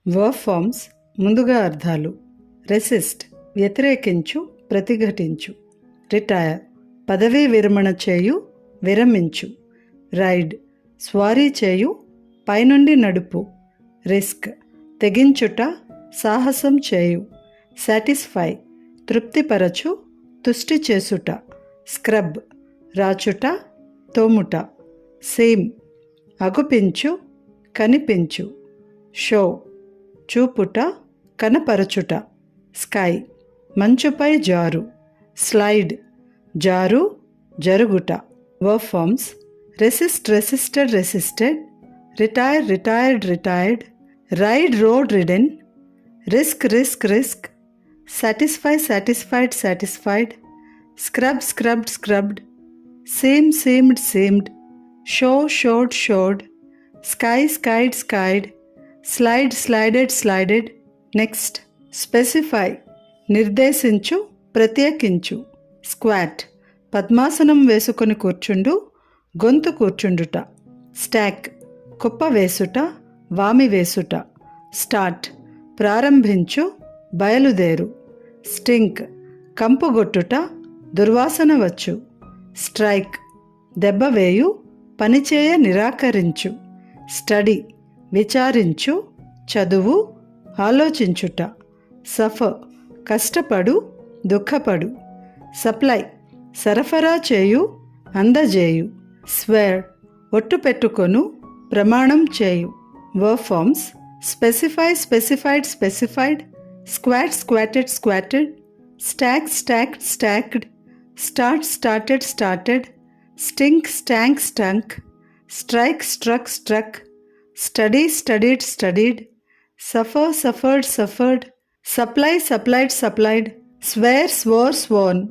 Verb forms ముందుగా అర్థాలు. Resist వ్యతిరేకించు, ప్రతిఘటించు. Retire పదవీ విరమణ చేయు, విరమించు. రైడ్ స్వారీ చేయు, పైనుండి నడుపు. రిస్క్ తెగించుట, సాహసం చేయు. సాటిస్ఫై తృప్తిపరచు, తుష్టి చేసుట. స్క్రబ్ రాచుట, తోముట. సేమ్ అగుపించు, కనిపించు. షో చూపుట, కనపరచుట. స్కై మంచుపై జారు. స్లైడ్ జారు, జరుగుట. Verb forms resist, resisted, resisted. Retire, retired, retired. Ride, rode, ridden. Risk, risk, risk. Satisfy, satisfied, satisfied. Scrub, scrubbed, scrubbed. Seem, seemed, seemed. Show, showed, showed. Ski, skied, skied. Slide, slided, slided. Next specify నిర్దేశించు, ప్రత్యేకించు. Squat పద్మాసనం వేసుకొని కూర్చుండు, గొంతు కూర్చుండుట. Stock కుప్ప వేసుట, వామి వేసుట. Start ప్రారంభించు, బయలుదేరు. Stink కంపుగొట్టుట, దుర్వాసన వచ్చు. స్ట్రైక్ దెబ్బ వేయు, పనిచేయ నిరాకరించు. స్టడీ విచారించు, చదువు, ఆలోచించుట. సఫర్ కష్టపడు, దుఃఖపడు. సప్లై సరఫరా చేయు, అందజేయు. స్వేర్ ఒట్టు పెట్టుకొను, ప్రమాణం చేయు. Verb forms specify, specified, specified. Squat, squatted, squatted. Stack, stacked, stacked. Start, started, started. Stink, stank, stunk. Strike, struck, struck. Study, studied, studied. Suffer, suffered, suffered. Supply, supplied, supplied. Swear, swore, స్వోర్న్.